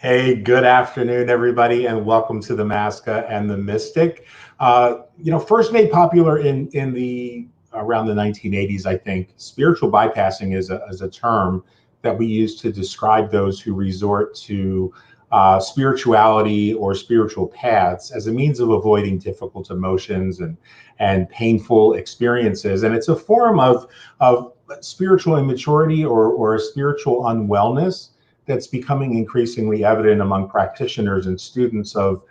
Hey, good afternoon, everybody, and welcome to the Masca and the Mystic. First made popular in the around the 1980s, I think. Spiritual bypassing is a term that we use to describe those who resort to spirituality or spiritual paths as a means of avoiding difficult emotions and painful experiences. And it's a form of spiritual immaturity or a spiritual unwellness that's becoming increasingly evident among practitioners and students of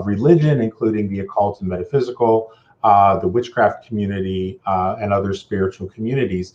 religion, including the occult and metaphysical, the witchcraft community, and other spiritual communities.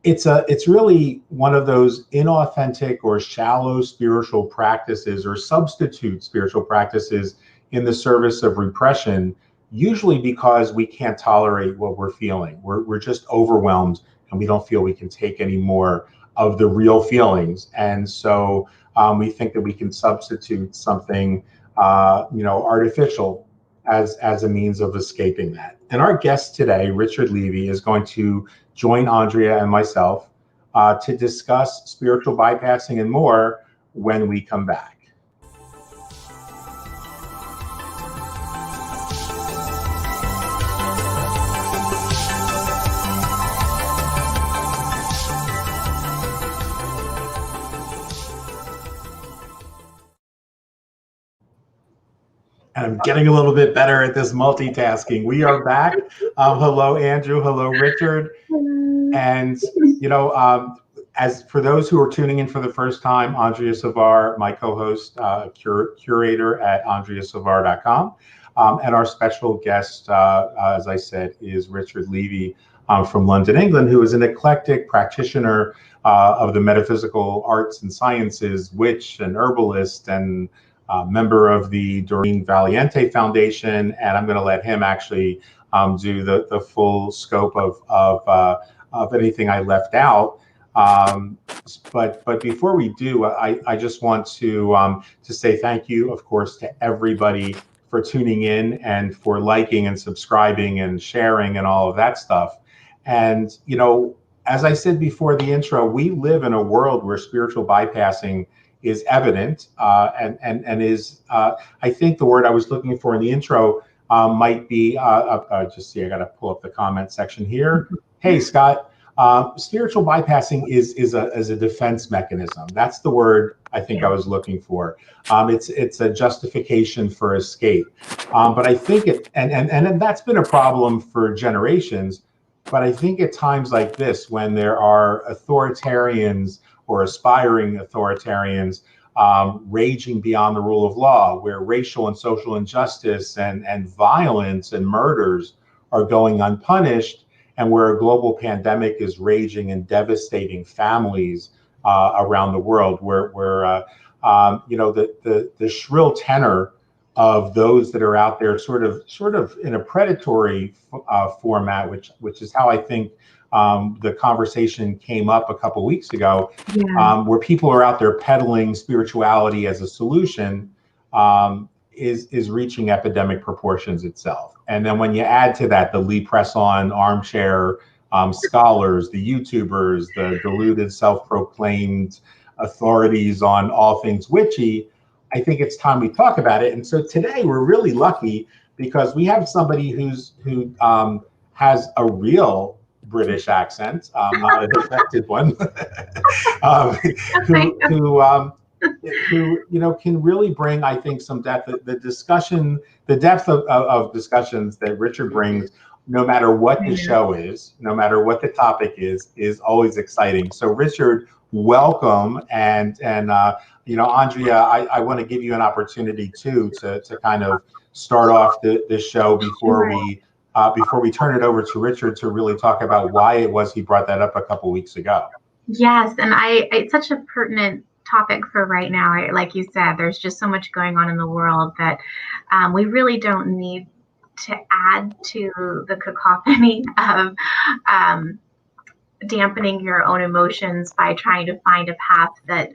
It's really one of those inauthentic or shallow spiritual practices or substitute spiritual practices in the service of repression, usually because we can't tolerate what we're feeling. We're just overwhelmed and we don't feel we can take any more of the real feelings. And so we think that we can substitute something, artificial as a means of escaping that. And our guest today, Richard Levy, is going to join Andrea and myself to discuss spiritual bypassing and more when we come back. And I'm getting a little bit better at this multitasking. We are back. Hello, Andrew. Hello, Richard. And, as for those who are tuning in for the first time, Andrea Savar, my co-host, curator at andreasavar.com. And our special guest, as I said, is Richard Levy from London, England, who is an eclectic practitioner of the metaphysical arts and sciences, witch and herbalist, and member of the Doreen Valiente Foundation, and I'm going to let him actually do the full scope of anything I left out. But before we do, I just want to say thank you, of course, to everybody for tuning in and for liking and subscribing and sharing and all of that stuff. And as I said before the intro, we live in a world where spiritual bypassing is evident and is, I think the word I was looking for in the intro might be, just see, I got to pull up the comment section here. Hey, Scott, spiritual bypassing is a defense mechanism. That's the word I think I was looking for. It's a justification for escape. But I think and that's been a problem for generations. But I think at times like this, when there are authoritarians or aspiring authoritarians raging beyond the rule of law, where racial and social injustice and violence and murders are going unpunished, and where a global pandemic is raging and devastating families around the world, where the shrill tenor of those that are out there sort of in a predatory format, which is how I think the conversation came up a couple weeks ago, where people are out there peddling spirituality as a solution, is reaching epidemic proportions itself. And then when you add to that the Lee Press-on armchair scholars, the YouTubers, the deluded self-proclaimed authorities on all things witchy, I think it's time we talk about it. And so today we're really lucky because we have somebody who has a real British accent, not an affected one, who can really bring, I think, some depth. The depth of discussions that Richard brings, no matter what the show is, no matter what the topic is always exciting. So Richard, welcome, and Andrea, I want to give you an opportunity too to kind of start off the show before we turn it over to Richard to really talk about why it was he brought that up a couple weeks ago. Yes, and it's such a pertinent topic for right now. Like you said, there's just so much going on in the world that we really don't need to add to the cacophony of dampening your own emotions by trying to find a path that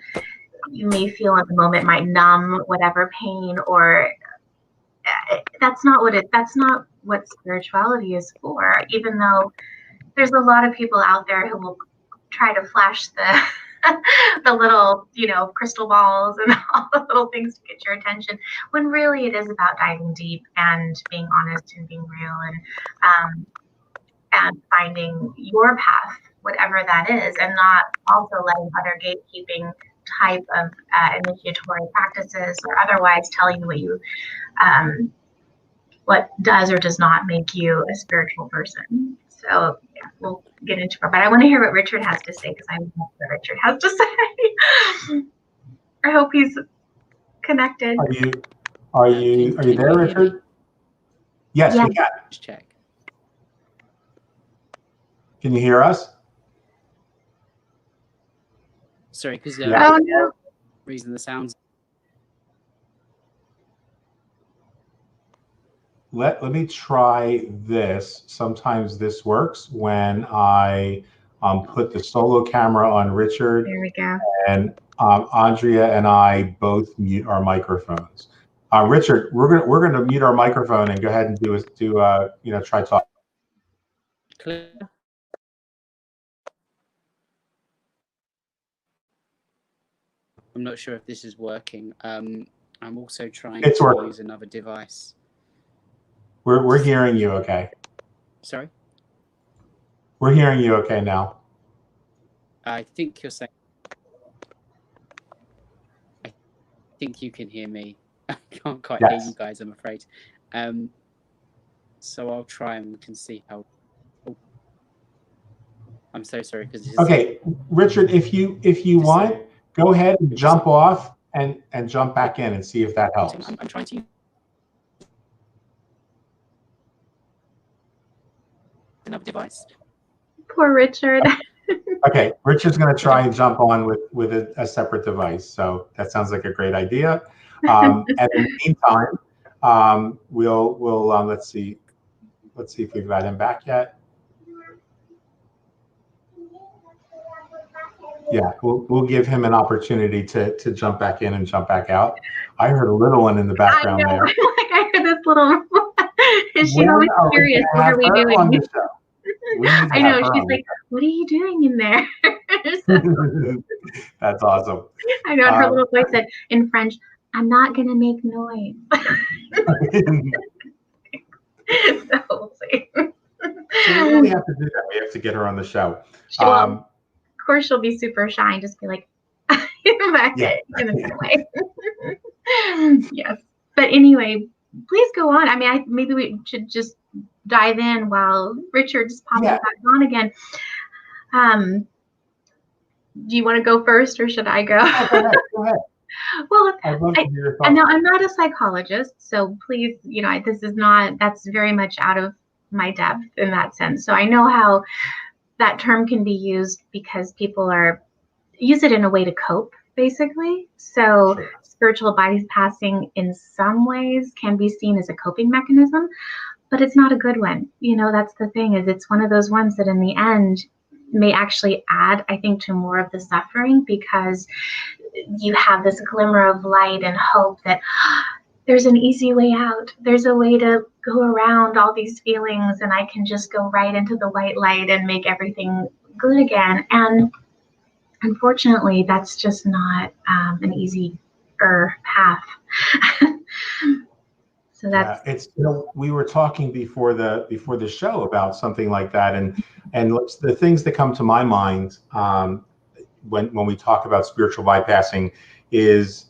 you may feel at the moment might numb whatever pain, or that's not what spirituality is for. Even though there's a lot of people out there who will try to flash the little, crystal balls and all the little things to get your attention, when really it is about diving deep and being honest and being real and finding your path, whatever that is, and not also letting other gatekeeping type of initiatory practices or otherwise tell you what does or does not make you a spiritual person. So yeah, we'll get into it, but I want to hear what Richard has to say, because I know what Richard has to say. I hope he's connected. Are you there, Richard? Yes, we can. Just check. Can you hear us? Sorry, because oh no, reason the sounds. Let me try this. Sometimes this works when I put the solo camera on Richard. There we go. And Andrea and I both mute our microphones. Richard, we're gonna mute our microphone and go ahead and try talk. Clear. I'm not sure if this is working. I'm also trying to use another device. We're hearing you okay. Sorry? We're hearing you okay now. I think you're saying. I think you can hear me. I can't quite hear you guys, I'm afraid. So I'll try and we can see how. Oh. I'm so sorry because. Okay, Richard, if you want, go ahead and jump off and jump back in and see if that helps. I'm trying to. Another device. Poor Richard. Okay, Richard's going to try and jump on with a separate device. So that sounds like a great idea. And in the meantime, we'll let's see if we've got him back yet. Yeah, we'll give him an opportunity to jump back in and jump back out. I heard a little one in the background there. Like I heard this little. She's always curious. What are we doing? I know. She's like, "What are you doing in there?" That's awesome. I know. And her little voice said in French, "I'm not gonna make noise." So we'll see. So we really have to do that. We have to get her on the show. Of course, she'll be super shy and just be like, back in a way. Yes. But anyway, please go on. I mean, maybe we should just dive in while Richard's popping back on again. Do you want to go first, or should I go? Go ahead. Well, I know I'm not a psychologist, so please, that's very much out of my depth in that sense. So I know how that term can be used because people use it in a way to cope, basically. So spiritual bypassing in some ways can be seen as a coping mechanism, but it's not a good one. That's the thing, is it's one of those ones that in the end may actually add, I think, to more of the suffering, because you have this glimmer of light and hope that there's an easy way out. There's a way to go around all these feelings, and I can just go right into the white light and make everything good again. And unfortunately, that's just not an easy path. So that's it's we were talking before the show about something like that, and the things that come to my mind when we talk about spiritual bypassing is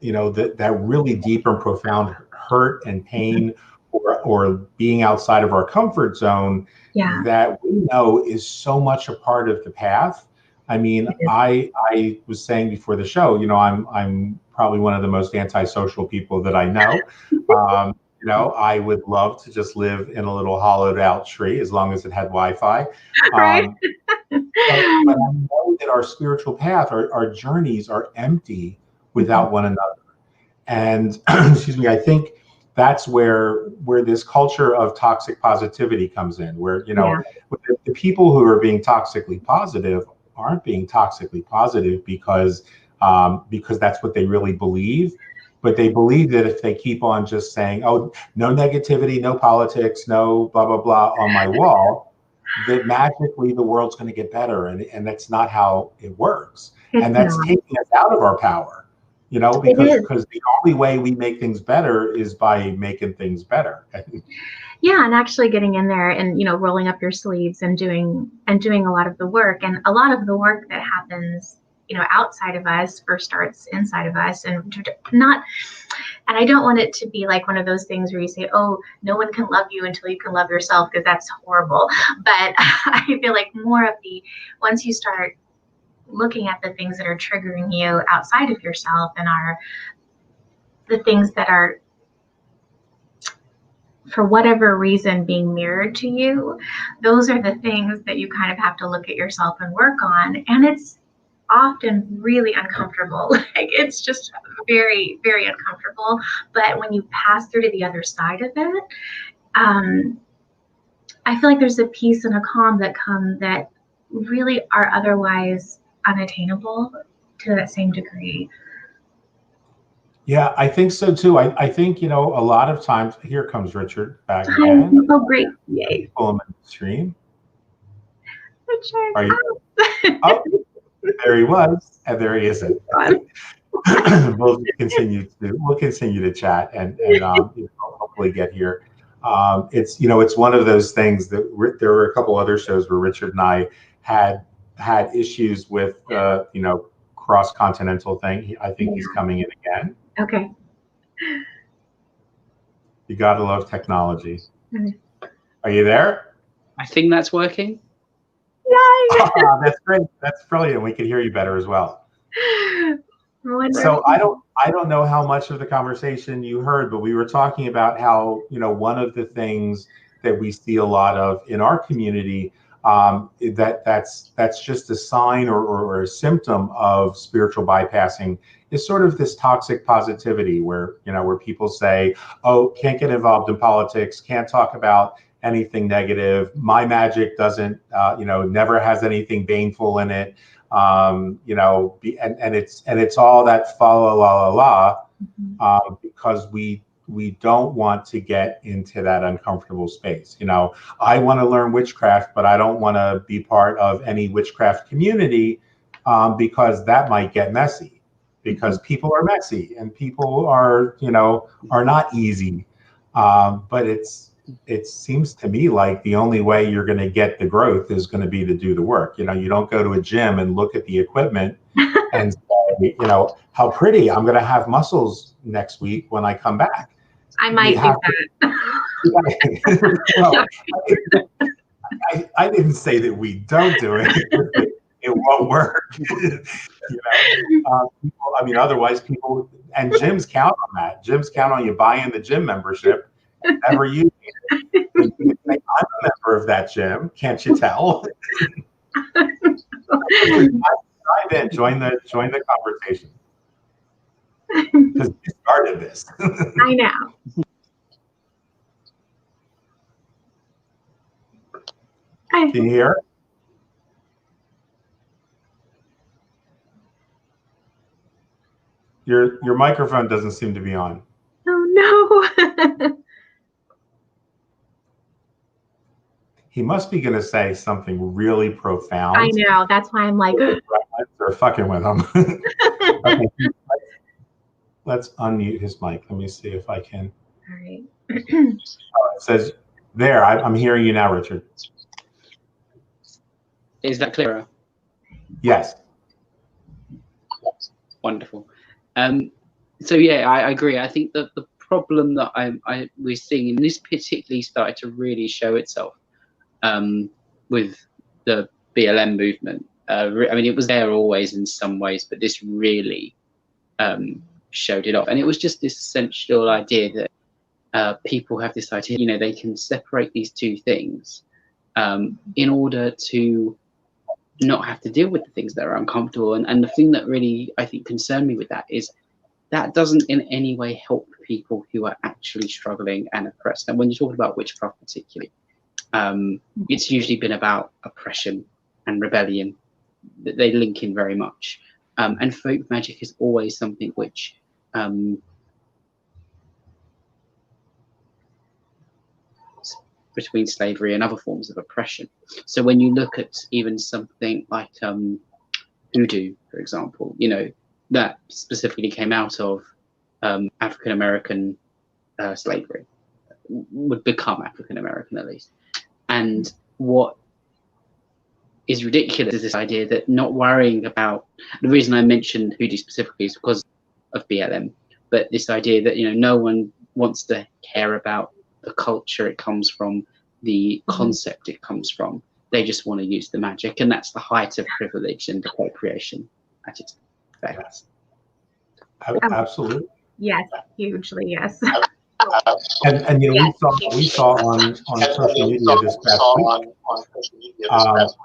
that really deep and profound hurt and pain or being outside of our comfort zone that we know is so much a part of the path. I mean, I was saying before the show, I'm probably one of the most antisocial people that I know. I would love to just live in a little hollowed out tree as long as it had Wi-Fi. Right. But I know that our spiritual path, our journeys are empty without one another. And excuse me, I think that's where this culture of toxic positivity comes in, where the people who are being toxically positive aren't being toxically positive because that's what they really believe. But they believe that if they keep on just saying, "Oh, no negativity, no politics, no blah blah blah" on my wall, that magically the world's going to get better, and that's not how it works. It's And that's not. taking us out of our power, because the only way we make things better is by making things better. Yeah, and actually getting in there and rolling up your sleeves and doing a lot of the work. And a lot of the work that happens outside of us first starts inside of us, and I don't want it to be like one of those things where you say, oh, no one can love you until you can love yourself, because that's horrible. But I feel like more of once you start looking at the things that are triggering you outside of yourself and are the things that are, for whatever reason, being mirrored to you, those are the things that you kind of have to look at yourself and work on. And it's often really uncomfortable. Like, it's just very, very uncomfortable. But when you pass through to the other side of it, I feel like there's a peace and a calm that come that really are otherwise unattainable to that same degree. Yeah, I think so too. I think, a lot of times, here comes Richard back again. Oh, great. Yay. Pull him in the stream. Richard. Are you? Oh, there he was, and there he isn't. We'll continue to chat and hopefully get here. It's one of those things that there were a couple other shows where Richard and I had issues with cross-continental thing. I think he's coming in again. Okay. You gotta love technology. Mm-hmm. Are you there? I think that's working. Yay! Oh, that's great. That's brilliant. We can hear you better as well. So I don't know how much of the conversation you heard, but we were talking about how, one of the things that we see a lot of in our community, that's just a sign or a symptom of spiritual bypassing, is sort of this toxic positivity where people say, oh, can't get involved in politics, can't talk about anything negative. My magic doesn't, never has anything baneful in it. And it's all that fa la la la la, because we don't want to get into that uncomfortable space. I want to learn witchcraft, but I don't want to be part of any witchcraft community, because that might get messy, because people are messy and people are not easy. But it seems to me like the only way you're going to get the growth is going to be to do the work. You don't go to a gym and look at the equipment and say, how pretty, I'm going to have muscles next week when I come back. I might do that. Well, I didn't say that we don't do it. It won't work. Otherwise people, and gyms count on that. Gyms count on you buying the gym membership. Never use it. You can say, I'm a member of that gym. Can't you tell? Dive in. Join the conversation. Because you started this. I know. Can you hear? Your microphone doesn't seem to be on. Oh no. He must be going to say something really profound. I know. That's why I'm like, they're fucking with him. Okay. Let's unmute his mic. Let me see if I can. All right. It says there. I'm hearing you now, Richard. Is that clearer? Yes. Wonderful. So yeah, I agree. I think that the problem that we're seeing, and this particularly started to really show itself with the BLM movement. It was there always in some ways, but this really showed it off. And it was just this essential idea that people have this idea, they can separate these two things in order to not have to deal with the things that are uncomfortable. And the thing that really, I think, concerned me with that is that doesn't in any way help people who are actually struggling and oppressed. And when you're talking about witchcraft particularly, it's usually been about oppression and rebellion. They link in very much. And folk magic is always something which between slavery and other forms of oppression. So when you look at even something like hoodoo, for example, you know, that specifically came out of African American slavery, would become African American at least. And what is ridiculous is this idea that not worrying about, the reason I mentioned hoodoo specifically is because of BLM, but this idea that, you know, no one wants to care about the culture it comes from, the concept it comes from. They just want to use the magic, and that's the height of privilege and appropriation at its best. Absolutely. Yes, hugely, yes. And you know, we saw on social media this past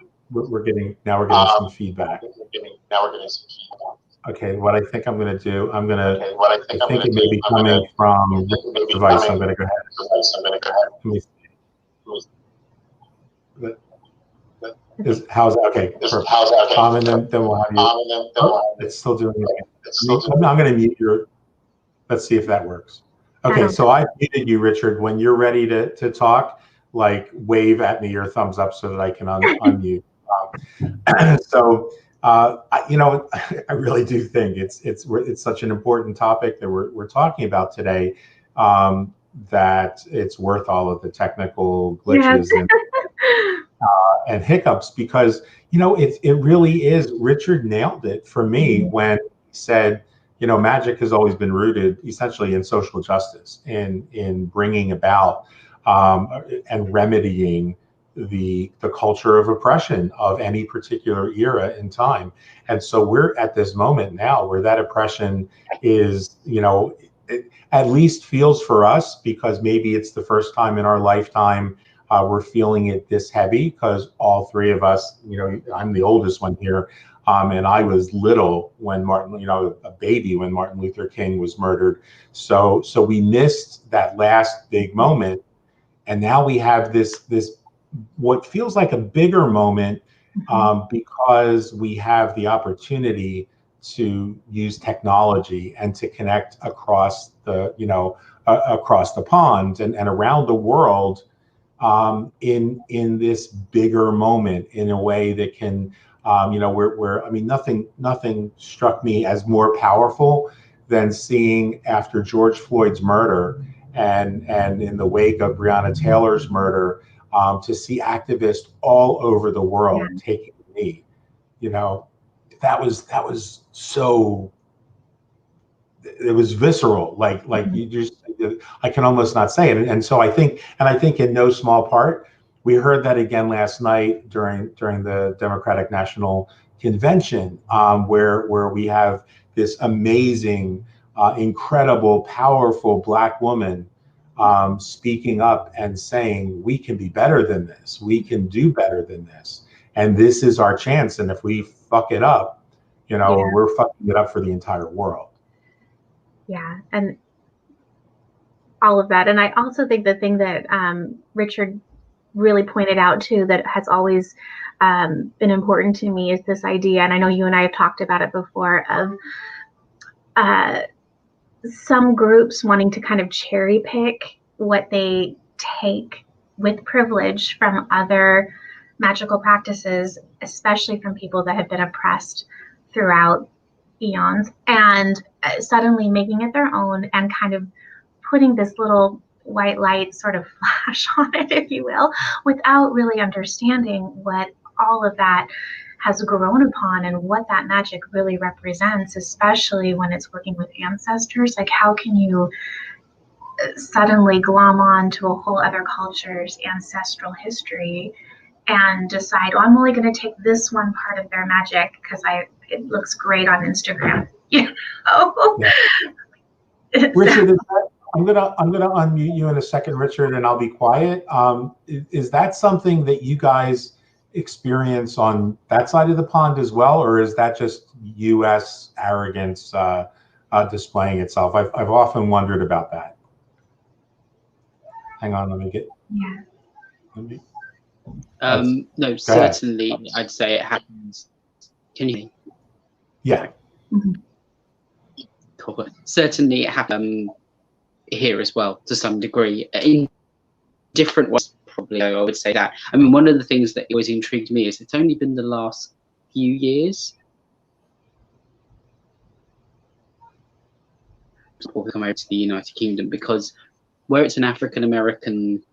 week. We're getting some feedback. Okay, what I think I'm going to do, I think it may be coming from the device. I'm going to go ahead. Let me see. How's that? Okay, perfect. And then we'll have you. Oh, it's still doing it. I'm going to mute your. Let's see if that works. Okay, so I muted you, Richard. When you're ready to talk, like wave at me your thumbs up so that I can unmute. So, you know, I really do think it's such an important topic that we're talking about today, that it's worth all of the technical glitches and hiccups, because, you know, it really is. Richard nailed it for me when he said, you know, magic has always been rooted essentially in social justice, in bringing about and remedying the culture of oppression of any particular era in time. And so we're at this moment now where that oppression is, you know, it at least feels for us, because maybe it's the first time in our lifetime we're feeling it this heavy, because all three of us, you know, I'm the oldest one here, and I was little when a baby when Martin Luther King was murdered. So we missed that last big moment, and now we have this what feels like a bigger moment, because we have the opportunity to use technology and to connect across the, you know, across the pond and around the world, in this bigger moment, in a way that can, you know, where I mean, nothing struck me as more powerful than seeing, after George Floyd's murder and in the wake of Breonna Taylor's murder, to see activists all over the world taking the knee. You know, that was so, it was visceral, like you just, I can almost not say it. And so I think in no small part, we heard that again last night during the Democratic National Convention, where we have this amazing, incredible, powerful Black woman speaking up and saying, we can be better than this, we can do better than this, and this is our chance. And if we fuck it up, you know, we're fucking it up for the entire world. Yeah, and all of that. And I also think the thing that Richard really pointed out too, that has always been important to me, is this idea, and I know you and I have talked about it before, of some groups wanting to kind of cherry pick what they take with privilege from other magical practices, especially from people that have been oppressed throughout eons, and suddenly making it their own and kind of putting this little white light sort of flash on it, if you will, without really understanding what all of that has grown upon and what that magic really represents, especially when it's working with ancestors. Like, how can you suddenly glom on to a whole other culture's ancestral history and decide, oh, I'm only going to take this one part of their magic because it looks great on Instagram, you know? Yeah. Richard, I'm gonna unmute you in a second, Richard, and I'll be quiet. Is that something that you guys experience on that side of the pond as well, or is that just U.S. arrogance displaying itself? I've often wondered about that. Hang on, let me get. Yeah. No, certainly, I'd say it happens. Can you? Yeah. Mm-hmm. Cool. Certainly, it happens here as well to some degree, in different ways, probably I would say that. I mean, one of the things that always intrigued me is it's only been the last few years people come over to the United Kingdom, because where it's an African American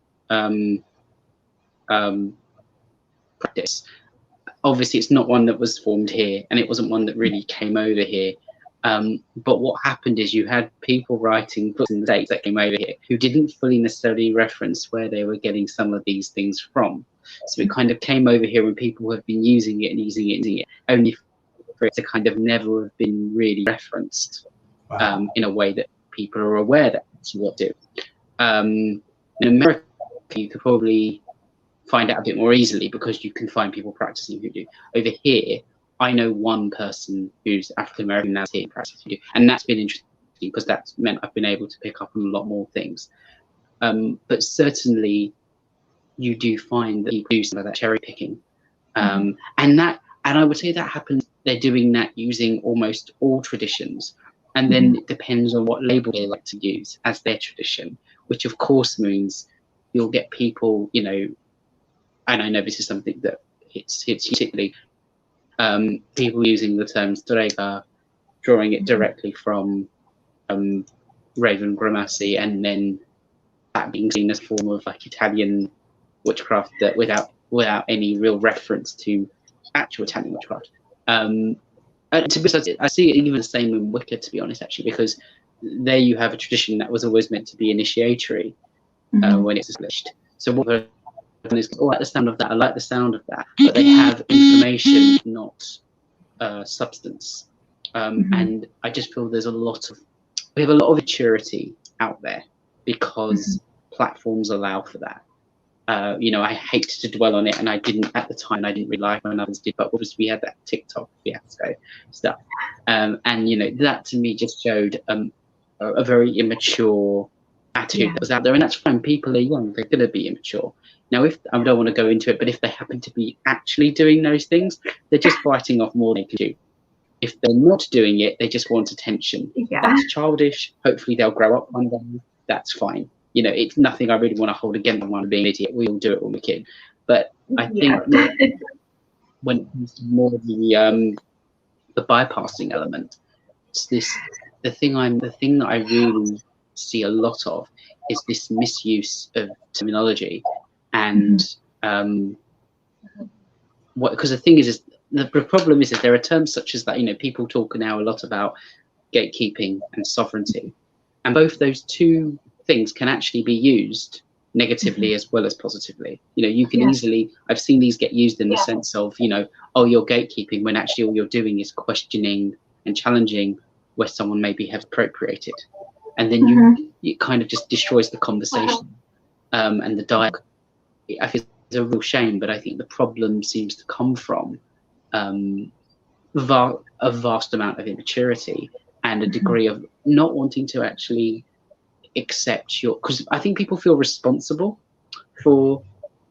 practice, obviously it's not one that was formed here, and it wasn't one that really came over here. But what happened is you had people writing books in the States that came over here who didn't fully necessarily reference where they were getting some of these things from. So it kind of came over here, and people have been using it and using it and using it, only for it to kind of never have been really referenced. Wow. In a way that people are aware that that's what to do. In America, you could probably find out a bit more easily because you can find people practicing voodoo. Over here, I know one person who's African American that's here practicing voodoo, and that's been interesting because that's meant I've been able to pick up on a lot more things. But certainly, you do find that people do some of that cherry picking, and I would say that happens. They're doing that using almost all traditions. And then it depends on what label they like to use as their tradition, which of course means you'll get people, you know, and I know this is something that hits particularly people using the term strega, drawing it directly from Raven Grimassi, and then that being seen as a form of like Italian witchcraft that without any real reference to actual Italian witchcraft. To be honest, I see it even the same in Wicca, to be honest, actually, because there you have a tradition that was always meant to be initiatory when it's established. So what they're doing is, oh, I like the sound of that, I like the sound of that, but they have information, not substance. And I just feel we have a lot of maturity out there because platforms allow for that. You know, I hate to dwell on it, and I didn't at the time. I didn't really like when others did, but obviously we had that TikTok fiasco stuff, and you know that to me just showed a very immature attitude that was out there, and that's fine. People are young; they're going to be immature. Now, if I don't want to go into it, but if they happen to be actually doing those things, they're just biting off more than they can do. If they're not doing it, they just want attention. That's childish. Hopefully, they'll grow up one day. That's fine. You know, it's nothing I really want to hold against them being an idiot. We all do it when we're kids. But I think that when it comes to more of the bypassing element, it's the thing that I really see a lot of is this misuse of terminology, and because the thing is the problem is that there are terms such as that. You know, people talk now a lot about gatekeeping and sovereignty, and both those two things can actually be used negatively as well as positively. You know, you can easily, I've seen these get used in the sense of, you know, oh, you're gatekeeping, when actually all you're doing is questioning and challenging where someone maybe has appropriated, and then you kind of just destroys the conversation and the dialogue. I think it's a real shame, but I think the problem seems to come from a vast amount of immaturity and a degree of not wanting to actually accept because I think people feel responsible for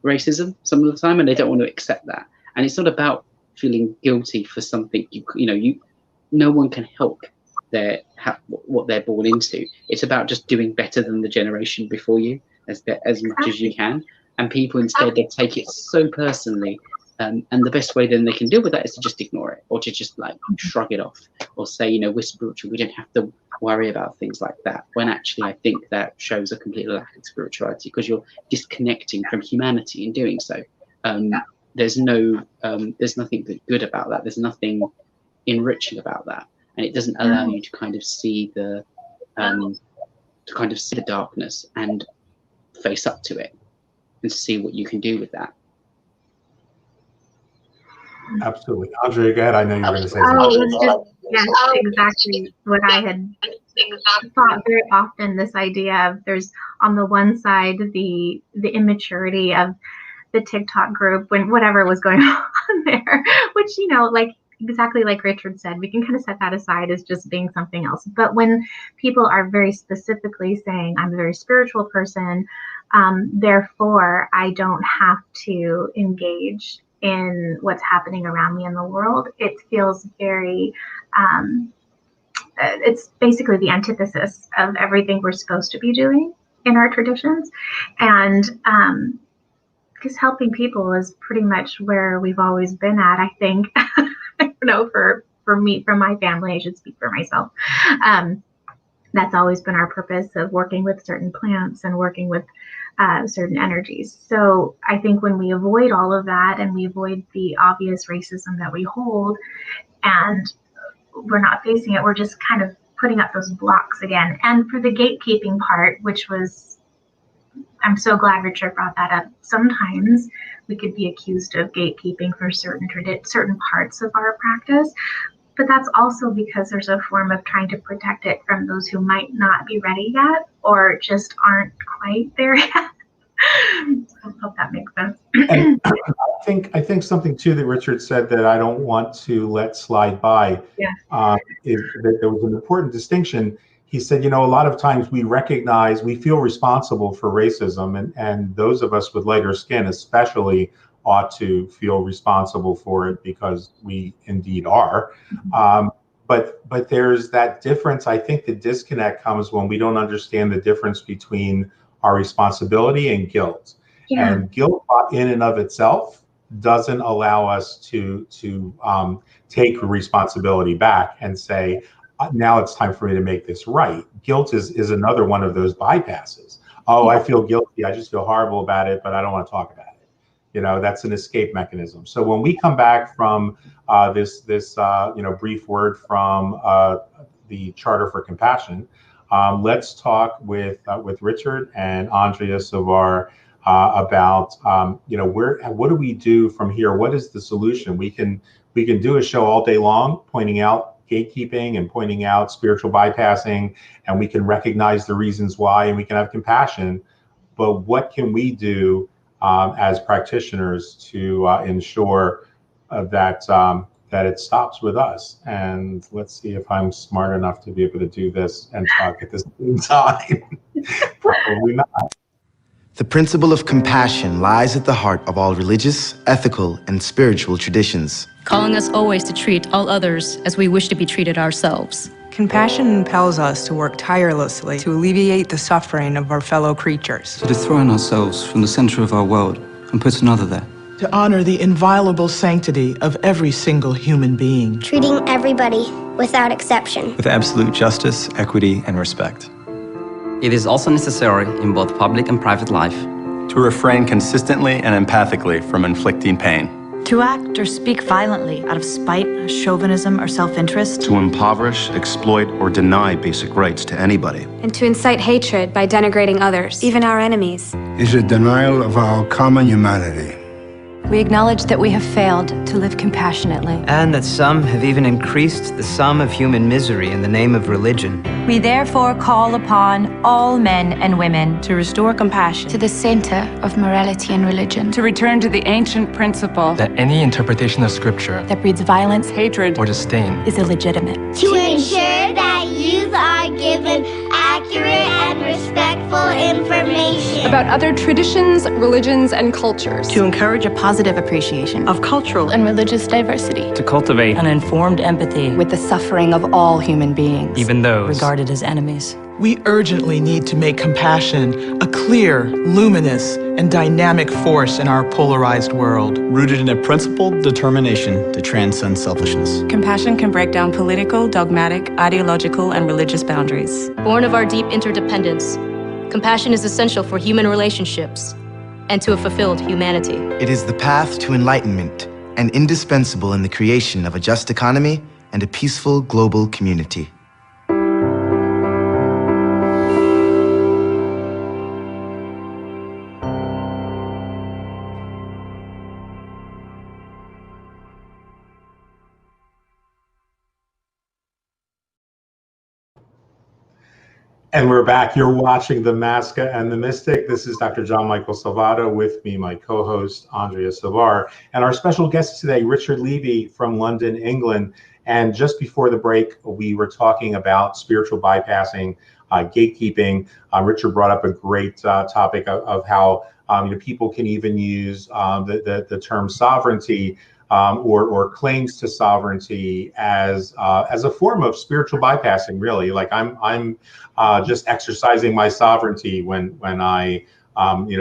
racism some of the time, and they don't want to accept that. And it's not about feeling guilty for something no one can help what they're born into. It's about just doing better than the generation before you as much as you can. And people instead, they take it so personally, and the best way then they can deal with that is to just ignore it, or to just like shrug it off, or say, you know, we're spiritual, we don't have to worry about things like that, when actually I think that shows a complete lack of spirituality, because you're disconnecting from humanity in doing so. There's nothing good about that. There's nothing enriching about that, and it doesn't allow you to kind of see the darkness and face up to it and see what you can do with that. Absolutely. Andrea, go ahead. I know you were going to say something. Oh, it was just, exactly what I had thought very often, this idea of there's on the one side the immaturity of the TikTok group when whatever was going on there, which, you know, like exactly like Richard said, we can kind of set that aside as just being something else. But when people are very specifically saying, I'm a very spiritual person, therefore I don't have to engage in what's happening around me in the world, it feels very, it's basically the antithesis of everything we're supposed to be doing in our traditions. And because helping people is pretty much where we've always been at, I think. For me, from my family, I should speak for myself. That's always been our purpose of working with certain plants and working with certain energies. So I think when we avoid all of that and we avoid the obvious racism that we hold, and we're not facing it, we're just kind of putting up those blocks again. And for the gatekeeping part, which was, I'm so glad Richard brought that up. Sometimes we could be accused of gatekeeping for certain parts of our practice, but that's also because there's a form of trying to protect it from those who might not be ready yet or just aren't quite there yet. I hope that makes sense. And I think something too that Richard said that I don't want to let slide by is that there was an important distinction. He said, a lot of times we feel responsible for racism, and those of us with lighter skin especially ought to feel responsible for it because we indeed are. But there's that difference. I think the disconnect comes when we don't understand the difference between our responsibility and guilt. Yeah. And guilt in and of itself doesn't allow us to take responsibility back and say, now it's time for me to make this right. Guilt is another one of those bypasses. Oh, I feel guilty. I just feel horrible about it, but I don't want to talk about it. That's an escape mechanism. So when we come back from this brief word from the Charter for Compassion, let's talk with Richard and Andrea Savar about what do we do from here? What is the solution? We can do a show all day long pointing out gatekeeping and pointing out spiritual bypassing, and we can recognize the reasons why, and we can have compassion. But what can we do as practitioners to ensure that it stops with us? And let's see if I'm smart enough to be able to do this and talk at the same time. Probably not. The principle of compassion lies at the heart of all religious, ethical, and spiritual traditions, calling us always to treat all others as we wish to be treated ourselves. Compassion impels us to work tirelessly to alleviate the suffering of our fellow creatures. To dethrone ourselves from the center of our world and put another there. To honor the inviolable sanctity of every single human being. Treating everybody without exception. With absolute justice, equity, and respect. It is also necessary in both public and private life to refrain consistently and empathically from inflicting pain. To act or speak violently out of spite, chauvinism, or self-interest. To impoverish, exploit, or deny basic rights to anybody. And to incite hatred by denigrating others, even our enemies. Is a denial of our common humanity. We acknowledge that we have failed to live compassionately. And that some have even increased the sum of human misery in the name of religion. We therefore call upon all men and women to restore compassion to the center of morality and religion. To return to the ancient principle that any interpretation of scripture that breeds violence, hatred, or disdain is illegitimate. To ensure that youth are given accurate and respectful information about other traditions, religions, and cultures. To encourage a positive appreciation of cultural and religious diversity. To cultivate an informed empathy with the suffering of all human beings, even those regarded as enemies. We urgently need to make compassion a clear, luminous, and dynamic force in our polarized world. Rooted in a principled determination to transcend selfishness. Compassion can break down political, dogmatic, ideological, and religious boundaries. Born of our deep interdependence, compassion is essential for human relationships and to a fulfilled humanity. It is the path to enlightenment and indispensable in the creation of a just economy and a peaceful global community. And we're back. You're watching The Maska and the Mystic. This is Dr. Gianmichael Salvato. With me, my co-host, Andrea Savar. And our special guest today, Richard Levy from London, England. And just before the break, we were talking about spiritual bypassing, gatekeeping. Richard brought up a great topic of how people can even use the term sovereignty or claims to sovereignty as a form of spiritual bypassing. Really, like I'm just exercising my sovereignty when I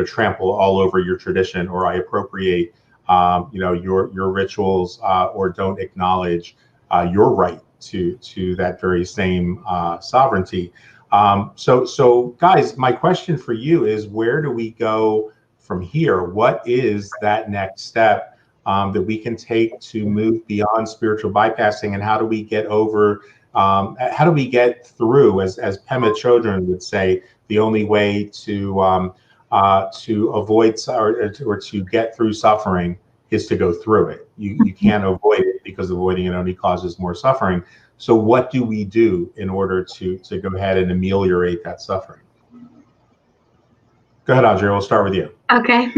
trample all over your tradition, or I appropriate, your rituals, or don't acknowledge your right to that very same sovereignty. So guys, my question for you is, where do we go from here? What is that next step that we can take to move beyond spiritual bypassing, and how do we get over, how do we get through, as Pema Chodron would say, the only way to avoid or to get through suffering is to go through it. You can't avoid it, because avoiding it only causes more suffering. So what do we do in order to go ahead and ameliorate that suffering? Go ahead, Andrea, we'll start with you. Okay.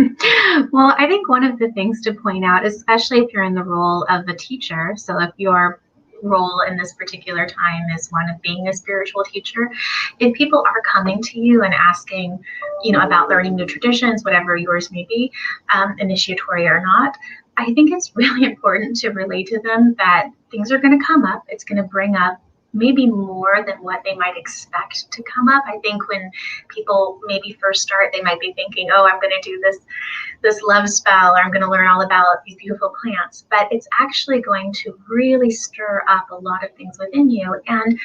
Well, I think one of the things to point out, especially if you're in the role of a teacher, so if your role in this particular time is one of being a spiritual teacher, if people are coming to you and asking, about learning new traditions, whatever yours may be, initiatory or not, I think it's really important to relate to them that things are going to come up. It's going to bring up maybe more than what they might expect to come up. I think when people maybe first start, they might be thinking, oh, I'm going to do this love spell, or I'm going to learn all about these beautiful plants. But it's actually going to really stir up a lot of things within you. And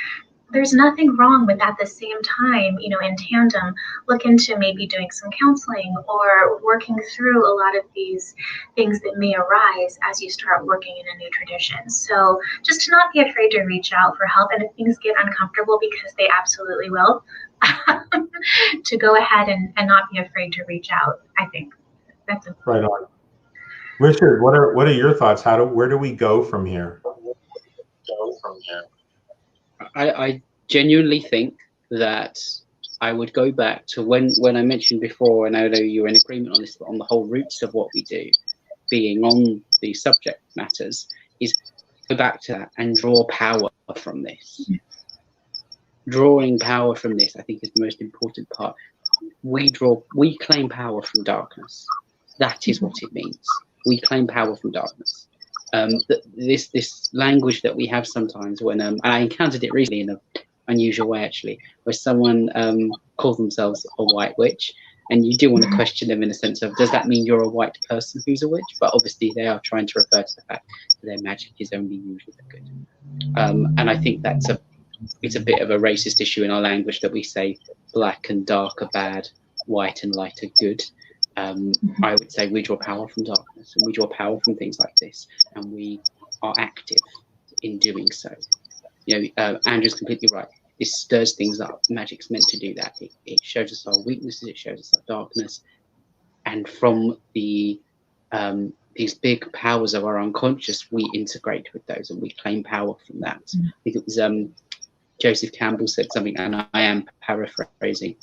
there's nothing wrong with, at the same time, in tandem, look into maybe doing some counseling or working through a lot of these things that may arise as you start working in a new tradition. So just to not be afraid to reach out for help, and if things get uncomfortable, because they absolutely will, to go ahead and not be afraid to reach out. I think that's important. Right on. Richard, what are your thoughts? Where do we go from here? I genuinely think that I would go back to when I mentioned before, and I know you're in agreement on this, but on the whole roots of what we do, being on the subject matters, is go back to that and draw power from this. Drawing power from this, I think, is the most important part. We claim power from darkness. That is what it means. We claim power from darkness. This language that we have sometimes when I encountered it recently in an unusual way, actually, where someone calls themselves a white witch, and you do want to question them in a sense of, does that mean you're a white person who's a witch? But obviously they are trying to refer to the fact that their magic is only usually the good. And I think it's a bit of a racist issue in our language that we say black and dark are bad, white and light are good. I would say we draw power from darkness, and we draw power from things like this, and we are active in doing so. Andrew's completely right. This stirs things up. Magic's meant to do that. It shows us our weaknesses, it shows us our darkness, and from these big powers of our unconscious, we integrate with those and we claim power from that. I think it was Joseph Campbell said something, and I am paraphrasing,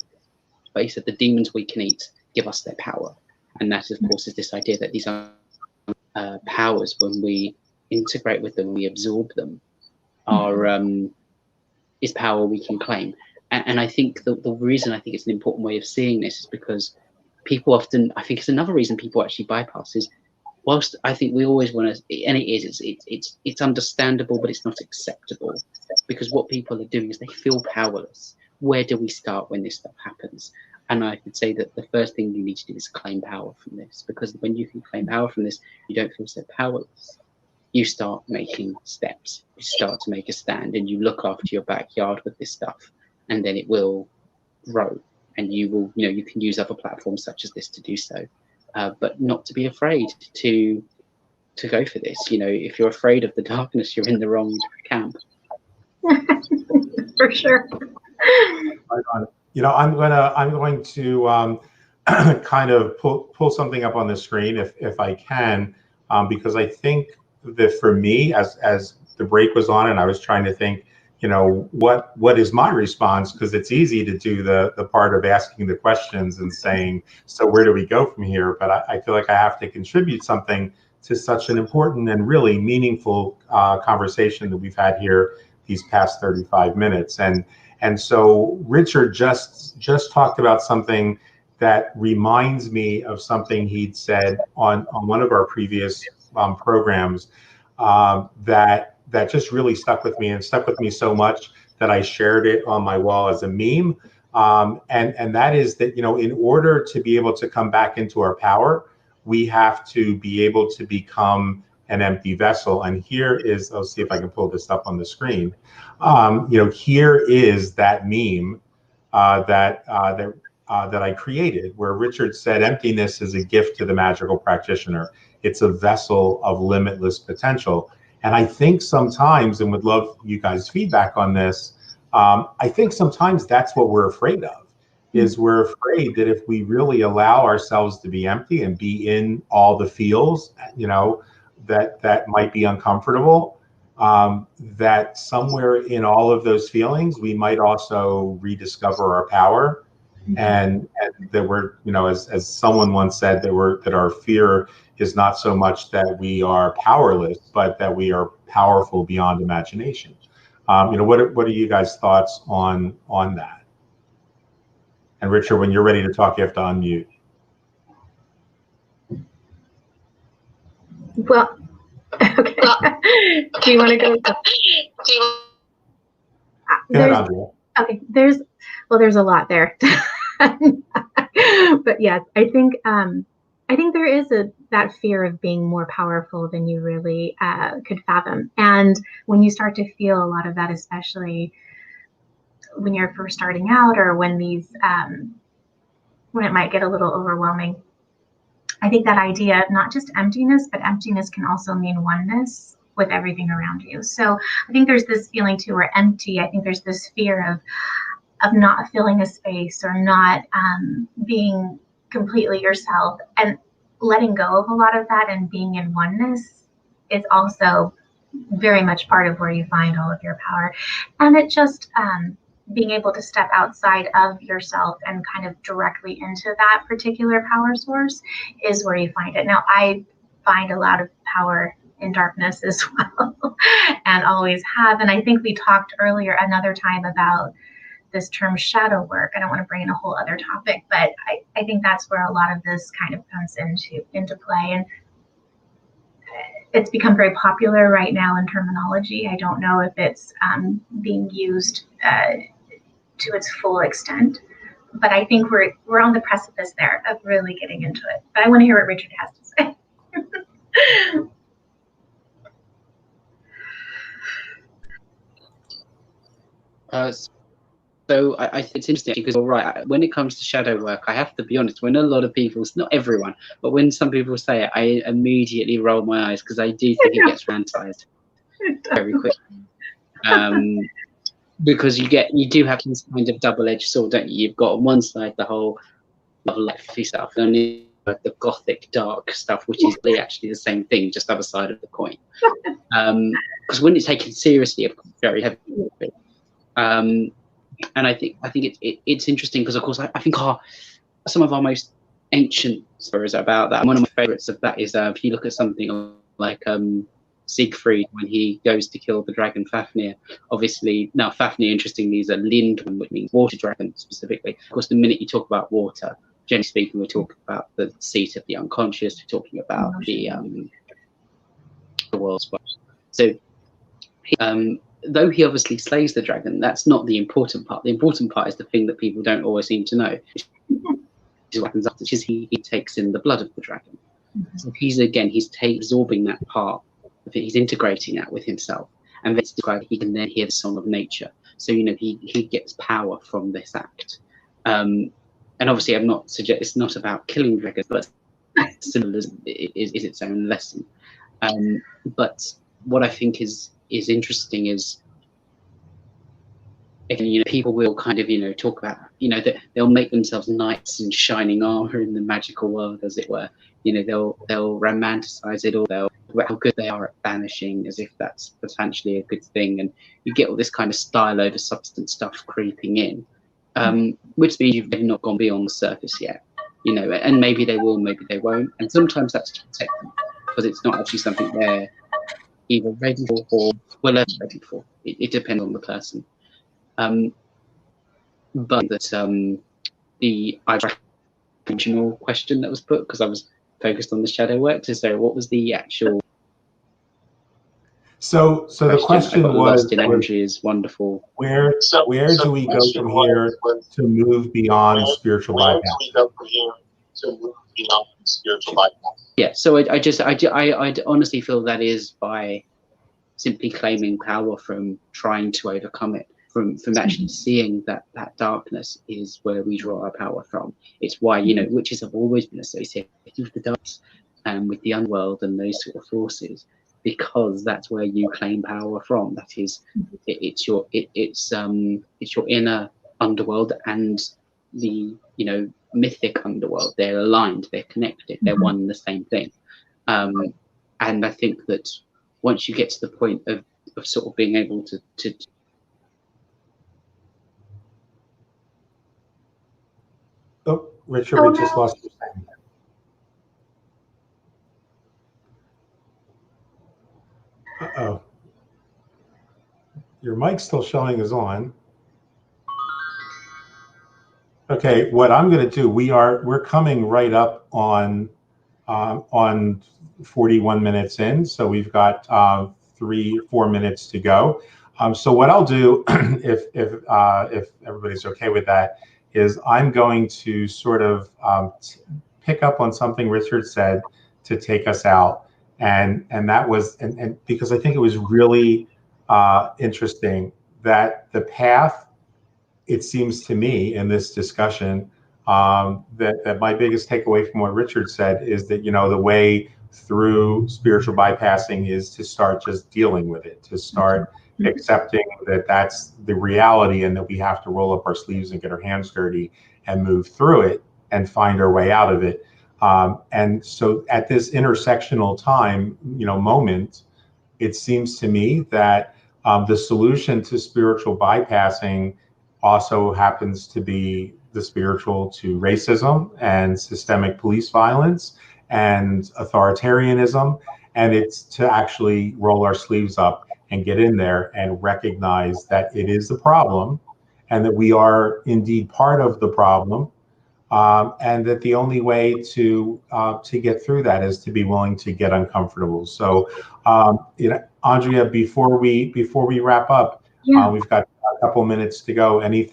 but he said the demons we can eat give us their power. And that, of course, is this idea that these are powers, when we integrate with them, we absorb them, is power we can claim. And I think the reason I think it's an important way of seeing this is because people often, I think it's another reason people actually bypass is, whilst I think we always want to, and it's understandable, but it's not acceptable, because what people are doing is they feel powerless. Where do we start when this stuff happens? And I would say that the first thing you need to do is claim power from this, because when you can claim power from this, you don't feel so powerless. You start making steps, you start to make a stand, and you look after your backyard with this stuff, and then it will grow, and you will, you can use other platforms such as this to do so, but not to be afraid to go for this. If you're afraid of the darkness, you're in the wrong camp. For sure. I'm going to kind of pull something up on the screen if I can, because I think that for me, as the break was on and I was trying to think, what is my response? Because it's easy to do the part of asking the questions and saying, so where do we go from here? But I feel like I have to contribute something to such an important and really meaningful conversation that we've had here these past 35 minutes. And so Richard just talked about something that reminds me of something he'd said on one of our previous programs that just really stuck with me, and stuck with me so much that I shared it on my wall as a meme. And that is that, in order to be able to come back into our power, we have to be able to become an empty vessel. And here is, I'll see if I can pull this up on the screen. Here is that meme that I created, where Richard said, emptiness is a gift to the magical practitioner. It's a vessel of limitless potential. And I think sometimes, and would love you guys' feedback on this, I think sometimes that's what we're afraid of, is we're afraid that if we really allow ourselves to be empty and be in all the feels, that might be uncomfortable, that somewhere in all of those feelings, we might also rediscover our power. And that we're, as someone once said, that our fear is not so much that we are powerless, but that we are powerful beyond imagination. What are you guys' thoughts on that? And Richard, when you're ready to talk, you have to unmute. Well, okay. Do you want to go? There's a lot there. But yes, I think there is that fear of being more powerful than you really could fathom. And when you start to feel a lot of that, especially when you're first starting out, or when it might get a little overwhelming, I think that idea, not just emptiness, but emptiness can also mean oneness with everything around you. So I think there's this feeling too, where empty, I think there's this fear of not filling a space, or not being completely yourself, and letting go of a lot of that and being in oneness is also very much part of where you find all of your power. And it just being able to step outside of yourself and kind of directly into that particular power source is where you find it. Now, I find a lot of power in darkness as well, and always have. And I think we talked earlier another time about this term shadow work. I don't want to bring in a whole other topic, but I think that's where a lot of this kind of comes into play. And it's become very popular right now in terminology. I don't know if it's being used to its full extent, but I think we're on the precipice there of really getting into it. But I want to hear what Richard has to say. So I think it's interesting because you're right. When it comes to shadow work, I have to be honest. When a lot of people, not everyone, but when some people say it, I immediately roll my eyes, because I do think it gets romanticized very quickly. Because you do have this kind of double-edged sword, don't you? You've got on one side the whole lefty stuff, and on the gothic dark stuff, which is actually the same thing, just other side of the coin. Because when it's taken seriously, it's very heavy. And I think it's interesting because, of course, I think some of our most ancient stories are about that. And one of my favorites of that is if you look at something like Siegfried, when he goes to kill the dragon Fafnir. Obviously, now Fafnir, interestingly, is a Lindwin, which means water dragon specifically. Of course, the minute you talk about water, generally speaking, we're talking about the seat of the unconscious. We're talking about the world's world. So, though he obviously slays the dragon, that's not the important part. The important part is the thing that people don't always seem to know, which is he takes in the blood of the dragon. So he's absorbing that part. He's integrating that with himself, and that's described. He can then hear the song of nature. So he gets power from this act. And obviously, I'm not suggest it's not about killing dragons, but symbolism is its own lesson. But what I think is interesting is, again, people will kind of talk about that they'll make themselves knights in shining armor in the magical world, as it were. They'll romanticize it, or they'll how good they are at banishing, as if that's potentially a good thing, and you get all this kind of style over substance stuff creeping in, which means you've not gone beyond the surface yet, and maybe they will, maybe they won't, and sometimes that's to protect them, because it's not actually something they're either ready for or will ever ready for. It depends on the person. But that the original question that was put, because I was focused on the shadow work, so what was the actual? So the question I got was, lost in Andrea's wonderful. where do we go from here to move beyond spiritual bypass? Yeah, so I honestly feel that is by simply claiming power from trying to overcome it, from actually seeing that darkness is where we draw our power from. It's why, you know, witches have always been associated with the darkness and with the underworld and those sort of forces, because that's where you claim power from. That is, it's your inner underworld and the, you know, mythic underworld. They're aligned, they're connected, they're one and the same thing. And I think that once you get to the point of sort of being able to Oh, Richard, we just lost your second. Uh-oh. Your mic's still showing is on. Okay, what I'm going to do, we're coming right up on 41 minutes in, so we've got 3-4 minutes to go. So what I'll do, if everybody's okay with that, is I'm going to sort of pick up on something Richard said to take us out, and that was and because I think it was really interesting that the path, it seems to me in this discussion, that my biggest takeaway from what Richard said is that, you know, the way through spiritual bypassing is to start just dealing with it, to start accepting that that's the reality and that we have to roll up our sleeves and get our hands dirty and move through it and find our way out of it. And so at this intersectional time, you know, moment, it seems to me that the solution to spiritual bypassing also happens to be the spiritual to racism and systemic police violence and authoritarianism. And it's to actually roll our sleeves up and get in there and recognize that it is a problem and that we are indeed part of the problem. And that the only way to get through that is to be willing to get uncomfortable. So, you know, Andrea, before we wrap up, we've got a couple minutes to go. Any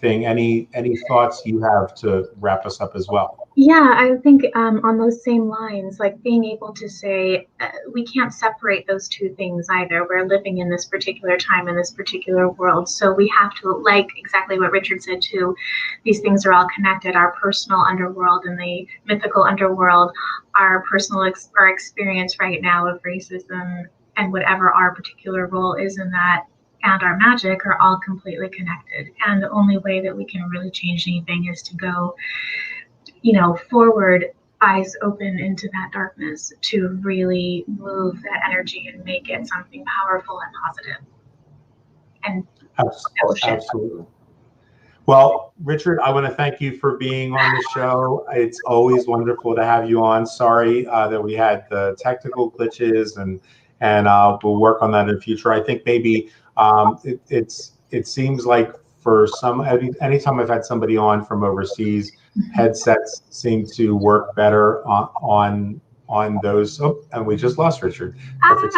thoughts you have to wrap us up as well? Yeah, I think on those same lines, like being able to say we can't separate those two things either. We're living in this particular time in this particular world, so we have to, like exactly what Richard said too, these things are all connected. Our personal underworld and the mythical underworld, our personal our experience right now of racism and whatever our particular role is in that, and our magic are all completely connected. And the only way that we can really change anything is to go, you know, forward, eyes open into that darkness, to really move that energy and make it something powerful and positive. And absolutely. Well, Richard, I want to thank you for being on the show. It's always wonderful to have you on. Sorry that we had the technical glitches, and we'll work on that in the future. I think maybe it seems like for anytime I've had somebody on from overseas, headsets seem to work better on those. Oh, and we just lost Richard. Perfect.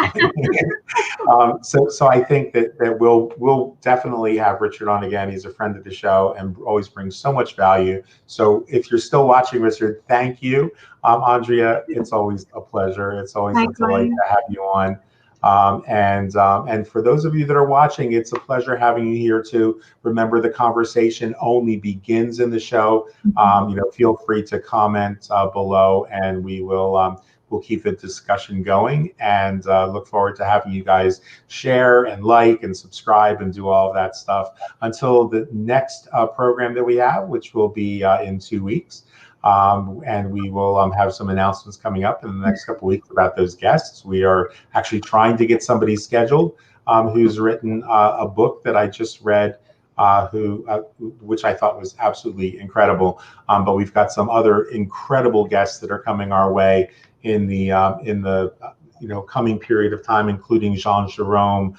So I think that we'll definitely have Richard on again. He's a friend of the show and always brings so much value. So if you're still watching, Richard, thank you. Andrea, it's always a pleasure. It's always a delight to have you on. And for those of you that are watching, it's a pleasure having you here too. Remember, the conversation only begins in the show. You know, feel free to comment below, and we will we'll keep the discussion going. And look forward to having you guys share and like and subscribe and do all of that stuff until the next program that we have, which will be in 2 weeks. And we will have some announcements coming up in the next couple of weeks about those guests. We are actually trying to get somebody scheduled who's written a book that I just read, which I thought was absolutely incredible. But we've got some other incredible guests that are coming our way in the coming period of time, including Jean Jerome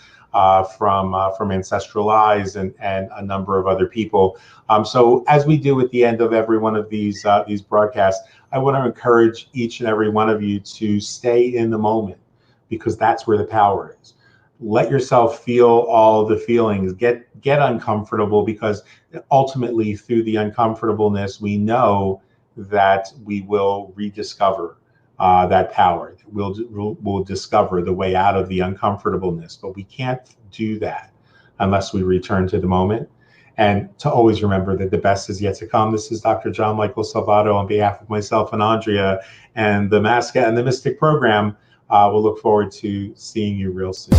from Ancestral Eyes and a number of other people. So as we do at the end of every one of these broadcasts, I want to encourage each and every one of you to stay in the moment, because that's where the power is. let yourself feel all the feelings, get uncomfortable, because ultimately through the uncomfortableness, we know that we will rediscover that power. We'll discover the way out of the uncomfortableness, but we can't do that unless we return to the moment. And to always remember that the best is yet to come. This is Dr. Gianmichael Salvato on behalf of myself and Andrea and the Masca and the Mystic program. We'll look forward to seeing you real soon.